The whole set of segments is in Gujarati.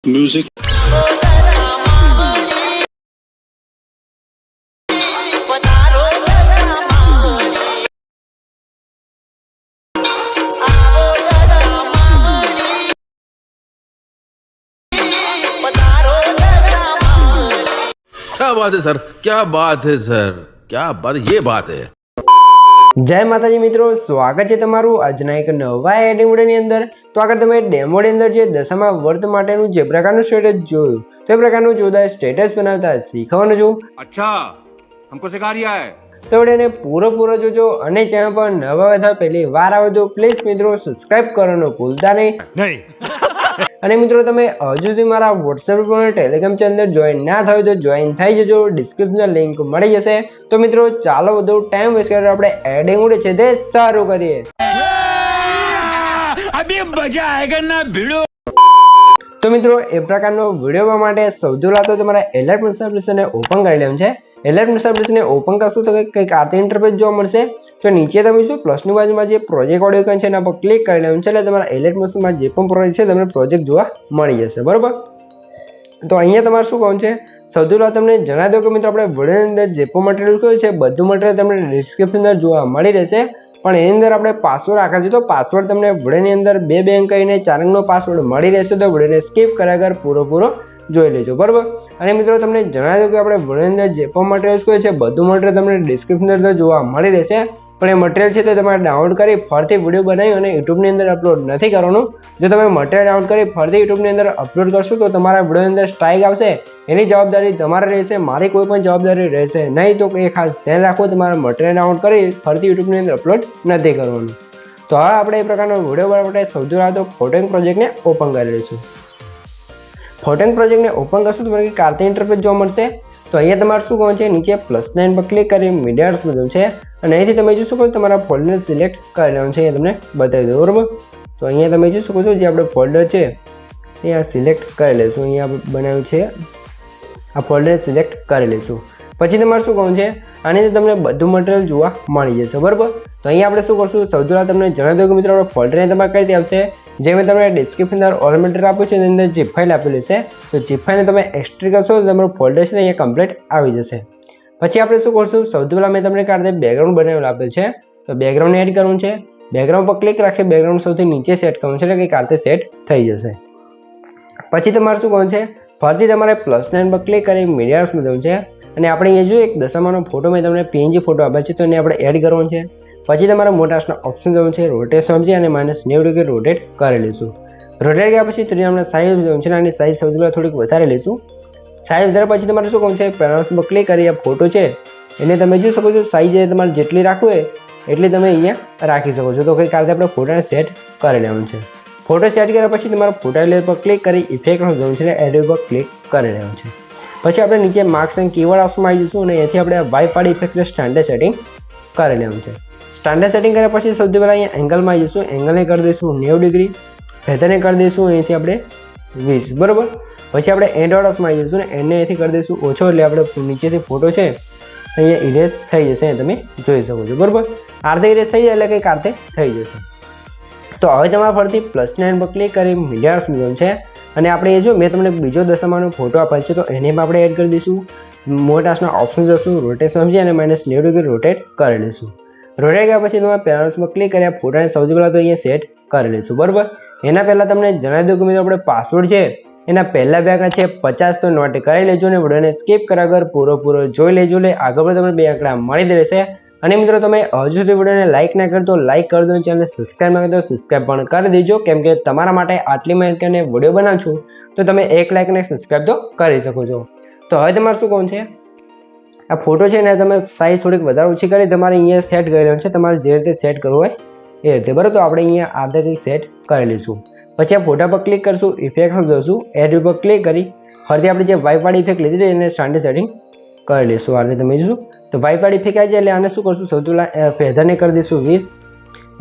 म्यूजिक। क्या बात है सर, क्या बात है सर, क्या बात, ये बात है। જય માતાજી મિત્રો, સ્વાગત છે તમારું આજના એક નવા એડિંગ વિડિયોની અંદર। તો આગળ તમે ડેમોની અંદર જે દશામાં વર્ત માટેનું જે પ્રકારનું સ્ટેટસ જોયું તે પ્રકારનું જોરદાર સ્ટેટસ બનાવતા શીખવાનું છું। अच्छा हमको सिखा रिया है। તો વિડિયોને પૂરો જોજો અને ચેનલ પર નવા હોય પહેલી વાર આવે તો પ્લીઝ મિત્રો સબસ્ક્રાઇબ કરવાનું ભૂલતા નહીં। અને મિત્રો તમે હજુ સુધી મારા વોટ્સએપ ગ્રુપ અને ટેલિગ્રામ ચેનલ જોઈન ના થયો તો જોઈન થઈ જજો, ડિસ્ક્રિપ્શનમાં લિંક મળી જશે। તો મિત્રો ચાલો વધુ ટાઈમ વેસ્ટ કરીને આપણે એડિંગ વિડિયો છે તે શરૂ કરીએ। अभी मजा आएगा ना भिड़ो। તો મિત્રો એ પ્રકારનો વિડીયો માટે સૌથી પહેલા તો તમારે એલર્ટ એપ્લિકેશનને ઓપન કરી લેવાનું છે। એલર્ટ એપ્લિકેશનને ઓપન કરશો તો કંઈક આરતી ઇન્ટરફેસ જોવા મળશે। તો નીચે તમે શું પ્લસની બાજુમાં જે પ્રોજેક્ટ ઓડિયો આઇકન છે એના પર ક્લિક કરી લેવાનું છે, એટલે તમારા એલર્ટ એપ્લિકેશનમાં જે પણ પ્રોજેક્ટ છે તમને પ્રોજેક્ટ જોવા મળી જશે, બરોબર। તો અહીંયા તમારે શું કરવાનું છે, સૌથી પહેલા તમને જણાવી દઉં કે મિત્રો આપણે વિડીયોની અંદર જે પણ મટીરિયલ કહ્યું છે બધું મટીરિયલ તમને ડિસ્ક્રિપ્શન અંદર જોવા મળી રહેશે, પણ એની અંદર આપણે પાસવર્ડ રાખેલ છે। તો પાસવર્ડ તમને વિડીયોની અંદર 2 અંક કહીને 4 અંકનો પાસવર્ડ મળી રહેશે। તો વિડીયોને સ્કીપ કર્યા વગર પૂરો જોઈ લેજો, બરાબર। અને મિત્રો તમને જણાવી દઉં કે આપણે વિડીયોની અંદર જે પણ મટીરિયલ્સ કહ્યું છે બધું મટીરિયલ તમને ડિસ્ક્રિપ્શન અંદર જોવા મળી રહેશે, પણ એ મટીરિયલ છે તે તમારે ડાઉનલોડ કરી ફરીથી વિડીયો બનાવી અને યુટ્યુબની અંદર અપલોડ નથી કરવાનું। જો તમે મટીરિયલ ડાઉનલોડ કરી ફરીથી યુટ્યુબની અંદર અપલોડ કરશો તો તમારા વિડીયોની અંદર સ્ટ્રાઇક આવશે, એની જવાબદારી તમારે રહેશે, મારી કોઈ પણ જવાબદારી રહેશે નહીં। તો એ ખાસ ધ્યાન રાખો, તમારે મટીરિયલ ડાઉનલોડ કરી ફરીથી યુટ્યુબની અંદર અપલોડ નથી કરવાનું। તો હવે આપણે એ પ્રકારનો વિડીયો બનાવવા માટે સૌથી પહેલાં તો ફોટોઇંગ પ્રોજેક્ટને ઓપન કરી લઈશું। ફોટોઇંગ પ્રોજેક્ટને ઓપન કરશું તો તમને કાર્તી ઇન્ટરફેસ જોવા મળશે। તો અહીંયા તમારે શું કરવાનું છે, નીચે +9 પર ક્લિક કરી મીડિયાસ બધું છે અને અહીંથી તમે જોઈ શકો છો તમારા ફોલ્ડર સિલેક્ટ કરી લેવાનું છે, એ તમને બતાવી દઉં, બરાબર। તો અહીંયા તમે જોઈ શકો છો જે આપણે ફોલ્ડર છે એ આ સિલેક્ટ કરી લઈશું। અહીંયા બનાવ્યું છે આ ફોલ્ડર સિલેક્ટ કરી લઈશું। પછી તમારે શું કરવાનું છે, આની અંદર તમને બધું મટીરિયલ જોવા મળી જશે, બરાબર। તો અહીંયા આપણે શું કરશું, સૌથી પહેલાં તમને જણાવી દઉં કે મિત્રો આપણે ફોલ્ડરને તમારે કઈ રીતે આવશે, જે મેં તમને ડિસ્ક્રિપ્શન અંદર ઓલ મટીરિયલ આપ્યું છે એની અંદર જીપ ફાઇલ આપેલી છે। તો જીપ ફાઇલને તમે એક્સટ્રી કરશો તો તમારું ફોલ્ડર છે અહીંયા કમ્પ્લીટ આવી જશે। પછી આપણે શું કરશું, સૌથી પહેલાં મેં તમને કાઢે બેકગ્રાઉન્ડ બનાવેલું આપેલ છે, તો બેકગ્રાઉન્ડને એડ કરવું છે। બેકગ્રાઉન્ડ પર ક્લિક રાખી બેકગ્રાઉન્ડ સૌથી નીચે સેટ કરવું છે, એટલે કે કારતે સેટ થઈ જશે। પછી તમારે શું કરવું છે, ફરીથી તમારે +9 પર ક્લિક કરી મીડિયાસ બધું છે અને આપણે અહીંયા જો એક દશામાનો ફોટો મેં તમને PNG ફોટો આપેલ છે તો એને આપણે એડ કરવાનો છે। પછી તમારે મોટાસના ઓપ્શન જવું છે, રોટેટ સમજી અને -90 ડિગ્રી રોટેટ કરી લઈશું। રોટેટ કર્યા પછી ત્રીજી આપણે સાઇઝ જવું છે, આની સાઇઝ સૌથી પહેલાં થોડીક વધારે લઈશું। સાઇઝ વધારે પછી તમારે શું કરવું છે, પેનલ્સ પર ક્લિક કરી આ ફોટો છે એને તમે જોઈ શકો છો, સાઇઝ એ તમારે જેટલી રાખવું હોય એટલી તમે અહીંયા રાખી શકો છો। તો કંઈક રીતે આપણે ફોટાને સેટ કરી લેવાનું છે। ફોટો સેટ કર્યા પછી તમારે ફોટા લેયર પર ક્લિક કરી ઇફેક્ટમાં જવું છે, એડિટ પર ક્લિક કરી લેવાનું છે। પછી આપણે નીચે માર્ક્સ એન્ડ કીવર્ડ ઓપ્શનમાં આવી જઈશું અને અહીંથી આપણે વાઇપાડ ઇફેક્ટને સ્ટાન્ડર્ડ સેટિંગ કરી લેવાનું છે। સ્ટાન્ડર્ડ સેટિંગ કર્યા પછી સૌથી પહેલાં અહીંયા એંગલમાં આવી જઈશું, એંગલને કરી દઈશું 90 ડિગ્રી, ફેધરને કરી દઈશું અહીંથી આપણે 20, બરાબર। પછી આપણે એન્ડ ઓર્ડર્સમાં આવી જઈશું ને એને અહીંથી કરી દઈશું ઓછો, એટલે આપણે નીચેથી ફોટો છે અહીંયા ઇરેઝ થઈ જશે, તમે જોઈ શકો છો, બરાબર। આરતે ઇરેઝ થઈ જાય એટલે કંઈક આરતે થઈ જશે। તો હવે તમારે ફરીથી +9 પર ક્લિક કરી મીડિયાસ મીડિયમ છે અને આપણે એ જો મેં તમને બીજો દશામાનો ફોટો આપેલ છે તો એને પણ આપણે એડ કરી દઈશું। મોટાસના ઓપ્શન જશું, રોટેટ સમજી અને -90 ડિગ્રી રોટેટ કરી લઈશું। રોટેટ કર્યા પછી તમારે પેનલ્સ પર ક્લિક કર્યા ફોટાને સૌથી પહેલાં તો અહીંયા સેટ કરી લઈશું, બરાબર। એના પહેલાં તમને જણાવી દઉં કે મિત્રો આપણે પાસવર્ડ છે એના પહેલા 2 આંકડા છે 50 તો નોટ કરી લેજો અને વિડીયોને સ્કીપ કર્યા વગર પૂરો જોઈ લેજો, એટલે આગળ પણ તમને 2 આંકડા મળી રહેશે। અને મિત્રો તમે હજુ સુધી વિડીયોને લાઇક ના કરતો લાઇક કરી દો, ચેનલને સબસ્ક્રાઇબ ના કરતો સબસ્ક્રાઇબ પણ કરી દેજો, કેમ કે તમારા માટે આટલી મહેનત વિડીયો બનાવું છું તો તમે 1 લાઇક અને સબસ્ક્રાઇબ તો કરી શકો છો। તો હવે તમારે શું કરવું છે, આ ફોટો છે ને તમે સાઇઝ થોડીક વધારે ઓછી કરી તમારે અહીંયા સેટ કરી લેવાનું છે, તમારે જે રીતે સેટ કરવું હોય એ રીતે, બરાબર। તો આપણે અહીંયા આધારથી સેટ કરી લઈશું। પછી આ ફોટા પર ક્લિક કરશું, ઇફેક્ટમાં જશું, એડ પર ક્લિક કરી ફરીથી આપણે જે વાઇપાડ ઇફેક્ટ લીધી હતી એને સ્ટાન્ડર્ડ સેટિંગ કરી લઈશું। આ રીતે તમે જોશું તો વાઇપાડ ઇફેક્ટ આવી જાય એટલે આને શું કરશું, સૌથી પહેલાં ફેધરને કરી દઈશું 20,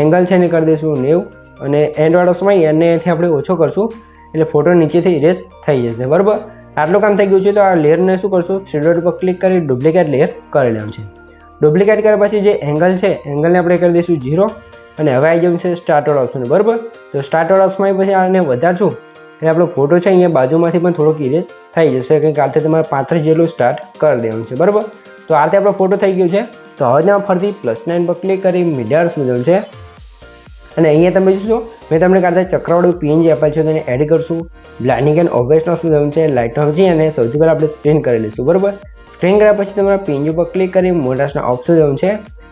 એંગલ છે એને કરી દઈશું 90 અને એન્ડ વાળો સમય એનેથી આપણે ઓછો કરશું એટલે ફોટો નીચેથી ઇરેઝ થઈ જશે, બરાબર। આટલું કામ થઈ ગયું છે તો આ લેયરને શું કરશું, 3 ડોટ પર ક્લિક કરી ડુપ્લિકેટ લેયર કરી લેવાનું છે। ડુપ્લિકેટ કર્યા પછી જે એંગલ છે એંગલને આપણે કરી દઈશું 0 અને હવે આવી જવું છે સ્ટાર્ટ ઓપ્શન, બરાબર। તો સ્ટાર્ટ ઓપ્શનમાં પછી આને વધારશું એટલે આપણો ફોટો છે અહીંયા બાજુમાંથી પણ થોડોક ઇરેઝ થઈ જશે, કંઈક આ રીતે તમારે 35 જેટલું સ્ટાર્ટ કરી દેવાનું છે, બરાબર. તો આ રીતે આપણો ફોટો થઈ ગયો છે. તો હવે તમે ફરીથી +9 પર ક્લિક કરી મીડિયા સ્મૂધન છે અને અહીંયા તમે જોશો મેં તમને કાઢતા ચક્રવાળું PNG આપેલ છે, તેને એડ કરશું. બ્લાઇન્ડિંગ એન્ડ ઓબ્વિયસનો સ્મૂધન છે, લાઇટ ઓફ છે અને સૌથી પહેલાં આપણે સ્ક્રીન કરી લઈશું, બરાબર. સ્ક્રીન કર્યા પછી તમારા PNG પર ક્લિક કરી મોટાસના ઓપ્શન છે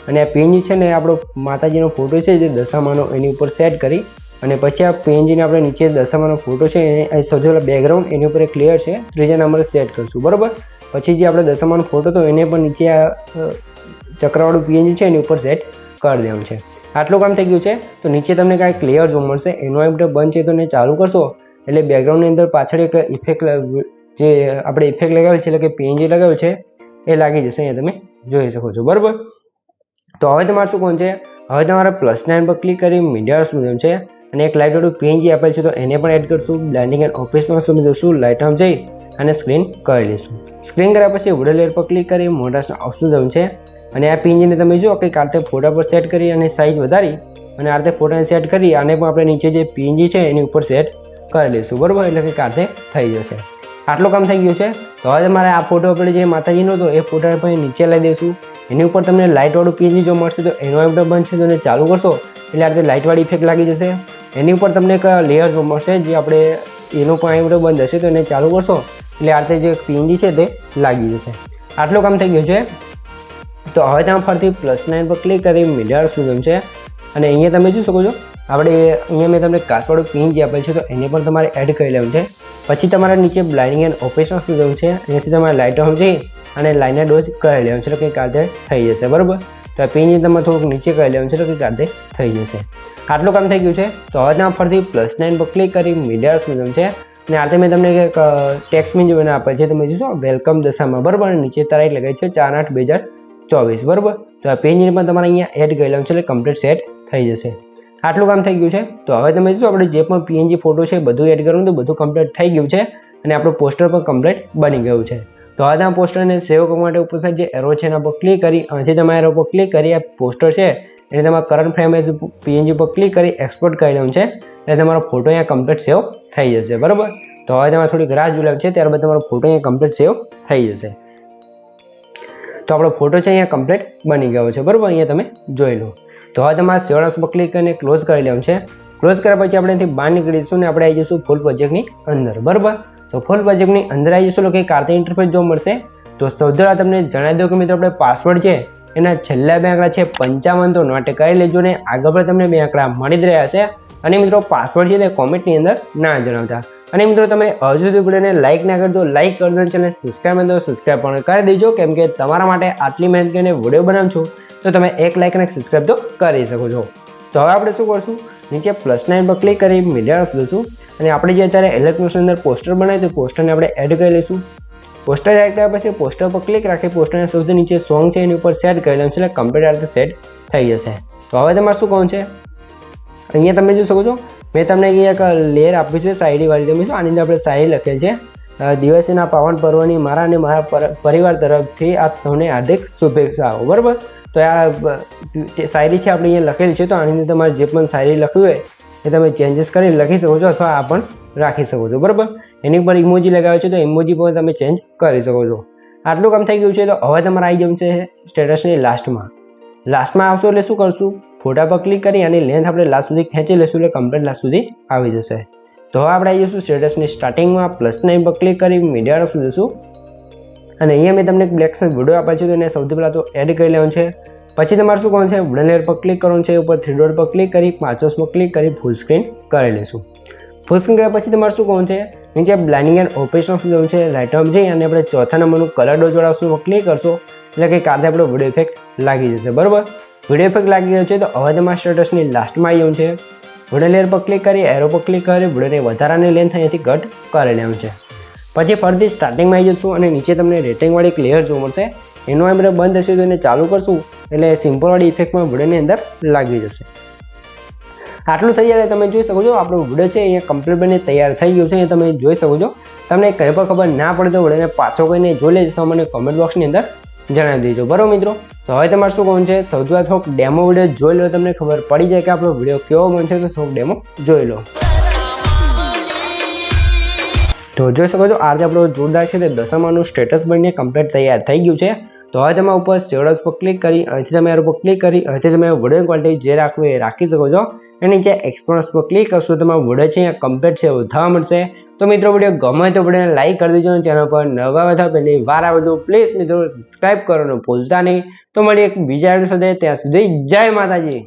અને આ PNG છે ને આપણો માતાજીનો ફોટો છે જે દશામાનો એની ઉપર સેટ કરી અને પછી આ PNG ને આપણે નીચે દશામાનો ફોટો છે એ સૌથી પહેલાં બેકગ્રાઉન્ડ એની ઉપર ક્લિયર છે 3જા નંબરે સેટ કરશું, બરાબર. પછી જે આપણે દશામાનો ફોટો હતો એને પણ નીચે આ ચક્રવાળું PNG છે એની ઉપર સેટ કરી દેવાનું છે. આટલું કામ થઈ ગયું છે. તો નીચે તમને કાંઈ ક્લિયર જોવા મળશે, એનો આપણે બંધ છે તો એને ચાલુ કરશો એટલે બેકગ્રાઉન્ડની અંદર પાછળ એક ઇફેક્ટ જે આપણે ઇફેક્ટ લગાવેલ છે એટલે કે PNG લગાવેલ છે એ લાગી જશે, અહીંયા તમે જોઈ શકો છો, બરાબર. તો હવે તમારે શું કોણ છે, હવે તમારે +9 પર ક્લિક કરી મીડિયા સ્મૂધન છે અને એક લાઇટવાળું PNG આપેલ છે તો એને પણ એડ કરશું. બ્લેન્ડિંગ એન્ડ ઓફિસમાં શું જશું, લાઇટ ઓફ જઈ અને સ્ક્રીન કરી લઈશું. સ્ક્રીન કર્યા પછી વોટર લેયર પર ક્લિક કરી મોટાસના ઓપ્શન છે અને આ PNG ને તમે જો કંઈક આ રીતે ફોટા પર સેટ કરી અને સાઇઝ વધારી અને આ રીતે ફોટાને સેટ કરી આને પણ આપણે નીચે જે PNG છે એની ઉપર સેટ કરી લઈશું, બરાબર. એટલે કંઈક આ રીતે થઈ જશે. આટલું કામ થઈ ગયું છે. તો હવે તમારે આ ફોટો આપણે જે માતાજીનો હતો એ ફોટા પર નીચે લઈ દઈશું. એની ઉપર તમને લાઇટવાળું PNG જો મળશે તો એનો આપણે બંધ છે તો એને ચાલુ કરશો એટલે આ રીતે લાઇટવાળી ઇફેક્ટ લાગી જશે. એની ઉપર તમને એક લેયર જો મળશે જે આપણે એનું પણ આપણે બંધ હશે તો એને ચાલુ કરશો એટલે આ રીતે જે PNG છે તે લાગી જશે. આટલું કામ થઈ ગયું છે. તો હવે તમે ફરીથી +9 પર ક્લિક કરી મીડિયા સ્મૂધન છે અને અહીંયા તમે જોઈ શકો છો આપણે અહીંયા મેં તમને કાચવાળું PNG આપેલ છે તો એને પણ તમારે એડ કરી લેવું છે. પછી તમારે નીચે બ્લાઇન્ડિંગ એન્ડ ઓપરેશન સ્મૂધન છે, અહીંયાથી તમારે લાઇટ ઓફ જઈ અને લાઇનર ડોઝ કરી લેવાનું છે એટલે કંઈક આ રીતે થઈ જશે, બરાબર. તો આ PNG તમારે થોડુંક નીચે કરી લેવાનું છે એટલે કંઈક આ રીતે થઈ જશે. આટલું કામ થઈ ગયું છે. તો હવે તમે ફરીથી +9 પર ક્લિક કરી મીડિયા સ્મૂધન છે અને આ મેં તમને એક ટેક્સ્ટ મેં જોઈને આપેલ છે તમે જોશો વેલકમ દશામાં, બરાબર. અને નીચે તારીખ લગાવી છે 4/8/2024, બરાબર. તો આ PNG પણ તમારે અહીંયા એડ કરી લેવાનું છે એટલે કમ્પ્લીટ સેટ થઈ જશે. આટલું કામ થઈ ગયું છે. તો હવે તમે જોશો આપણે જે પણ PNG ફોટો છે બધું એડ કરવું તો બધું કમ્પ્લીટ થઈ ગયું છે અને આપણું પોસ્ટર પણ કમ્પ્લીટ બની ગયું છે. તો હવે તમે પોસ્ટરને સેવ કરવા માટે ઉપર સાઈડ જે એરો છે એના પર ક્લિક કરી અહીંથી તમે એરો પર ક્લિક કરી આ પોસ્ટર છે એને તમારા કરંટ ફ્રેમ એઝ PNG પર ક્લિક કરી એક્સપોર્ટ કરી લેવાનું છે એટલે તમારો ફોટો અહીંયા કમ્પ્લીટ સેવ થઈ જશે, બરાબર. તો હવે તમારે થોડીક રાહ જોઈ છે ત્યારબાદ તમારો ફોટો અહીંયા કમ્પ્લીટ સેવ થઈ જશે. તો આપણો ફોટો છે અહીંયા કમ્પ્લીટ બની ગયો છે, બરાબર. અહીંયા તમે જોઈ લો. તો હવે તમારે સેવન્સ પર ક્લિક કરીને ક્લોઝ કરી લેવાનું છે. ક્લોઝ કર્યા પછી આપણે અહીંથી બહાર નીકળીશું ને આપણે આવી જઈશું ફૂલ પ્રોજેક્ટની અંદર, બરાબર. તો ફૂલ પ્રોજેક્ટની અંદર આવી જઈશું એટલે કે કાર્ટિંગ ઇન્ટરફેસ જોવા મળશે. તો સૌથી પહેલાં તમને જણાવી દઉં કે મિત્રો આપણે પાસવર્ડ છે એના છેલ્લા 2 આંકડા છે 55 તો નોટ કરી લેજો ને આગળ પણ તમને 2 આંકડા મળી જ રહ્યા છે. અને મિત્રો પાસવર્ડ છે તે કોમેન્ટની અંદર ના જણાવતા. અને મિત્રો તમે હજુ સુધી વિડીયોને લાઇક ના કરી દો, લાઇક કરી દો, ચેનલ સબસ્ક્રાઈબ ન તો સબસ્ક્રાઈબ પણ કરી દેજો કેમ કે તમારા માટે આટલી મહેનત કરીને વિડીયો બનાવું છું તો તમે એક લાઇક અને સબસ્ક્રાઈબ તો કરી શકો છો. તો હવે આપણે શું કરશું, નીચે +9 પર ક્લિક કરી મીડિયા દઈશું અને આપણે જે અત્યારે ઇલેક્ટ્રોનિક્સની અંદર પોસ્ટર બનાવ્યું તો પોસ્ટરને આપણે એડ કરી લઈશું. પોસ્ટર એડ કર્યા પછી પોસ્ટર પર ક્લિક રાખી પોસ્ટરને સૌથી નીચે સોંગ છે એની ઉપર સેટ કરી લેવાનું છે એટલે કમ્પ્લીટ આ રીતે સેટ થઈ જશે. તો હવે તમારે શું કહું છે, અહીંયા તમે જોઈ શકો છો મેં તમને એક લેયર આપી છે શાયરી વાળી. તમે શું આની અંદર આપણે શાયરી લખેલ છે, દિવસના પાવન પર્વની મારા અને મારા પરિવાર તરફથી આપ સૌને હાર્દિક શુભેચ્છાઓ, બરાબર. તો આ શાયરી છે આપણે અહીંયા લખેલી છે તો આની અંદર તમારે જે પણ શાયરી લખવી હોય એ તમે ચેન્જીસ કરી લખી શકો છો અથવા આ પણ રાખી શકો છો, બરાબર. એની ઉપર ઇમોજી લગાવે છે તો ઇમોજી પણ તમે ચેન્જ કરી શકો છો. આટલું કામ થઈ ગયું છે. તો હવે તમારે આવી જવું છે સ્ટેટસની લાસ્ટમાં આવશો એટલે શું કરશું, ફોટા પર ક્લિક કરી અને લેન્થ આપણે લાસ્ટ સુધી ખેંચી લઈશું એટલે કમ્પ્લીટ લાસ્ટ સુધી આવી જશે. તો હવે આપણે આવી જઈશું સ્ટેટસની સ્ટાર્ટિંગમાં +9 પર ક્લિક કરી મીડિયા રસ દઈશું અને અહીંયા મેં તમને એક બ્લેક સ્ક્રીન વિડીયો આપેલ છે તો એને સૌથી પહેલાં તો એડ કરી લેવાનું છે. પછી તમારે શું કરવાનું છે, વુડન લેયર પર ક્લિક કરવાનું છે, ઉપર 3 ડોટ પર ક્લિક કરી 5 પર ક્લિક કરી ફૂલ સ્ક્રીન કરી લઈશું. ફૂલ સ્ક્રીન કર્યા પછી તમારે શું કરવાનું છે, નીચે બ્લાઇન્ડિંગ એન્ડ ઓપરેશન જવાનું છે, રાઇટ ઓફ જઈ અને આપણે ચોથા નંબરનું કલર ડોઝ વાળા ક્લિક કરશો એટલે કે કારણે આપણો વિડીયો ઇફેક્ટ લાગી જશે, બરાબર. વિડીયો ઇફેક્ટ લાગી ગયો છે તો હવે તમારા સ્ટેટસની લાસ્ટમાં આવી જવું છે. વુડન લેયર પર ક્લિક કરી એરો પર ક્લિક કરી વિડીયોની વધારાની લેન્થ અહીંયાથી કટ કરી લેવાનું છે. પછી ફરીથી સ્ટાર્ટિંગમાં આવી જશું અને નીચે તમને રેટિંગવાળી એક લેયર જોવા મળશે, એનો આપણે બંધ હશે તો એને ચાલુ કરશું એટલે સિમ્પલવાળી ઇફેક્ટમાં વિડીયોની અંદર લાગી જશે. આટલું થઈ જાય તમે જોઈ શકો છો આપણો વિડીયો છે અહીંયા કમ્પ્લીટ બની તૈયાર થઈ ગયું છે. તમે જોઈ શકો છો. તમને કંઈ પણ ખબર ના પડે તો વિડીયોને પાછો કહીને જોઈ લેજો તો મને કોમેન્ટ બોક્સની અંદર જણાવી દેજો, બરાબર મિત્રો. તો હવે તમારે શું કહું છે, સૌથી પહેલાં થોડોક ડેમો વિડીયો જોઈ લો, તમને ખબર પડી જાય કે આપણો વિડીયો કેવો બનશે તો થોડોક ડેમો જોઈ લો. તો જોઈ શકો છો આજે આપણો જોરદાર છે તે દશામાનું સ્ટેટસ બનીને કમ્પ્લીટ તૈયાર થઈ ગયું છે. તો હવે તમે ઉપર શેડોઝ પર ક્લિક કરી અહીંથી તમે ઉપર ક્લિક કરી અહીંથી તમે વિડીયો ક્વોલિટી જે રાખવું એ રાખી શકો છો. અને નીચે એક્સપોર્ટ્સ પર ક્લિક કરશો તો તમારો વિડીયો છે કમ્પ્લીટ છે એવું થવા મળશે. તો મિત્રો વિડીયો ગમે તો વિડીયોને લાઈક કરી દેજો. ચેનલ પર નવા હતા પહેલી વાર આવે તો પ્લીઝ મિત્રો સબસ્ક્રાઈબ કરવાનું ભૂલતા નહીં. તો મળીએ એક બીજા વિડીયો સાથે, ત્યાં સુધી જય માતાજી.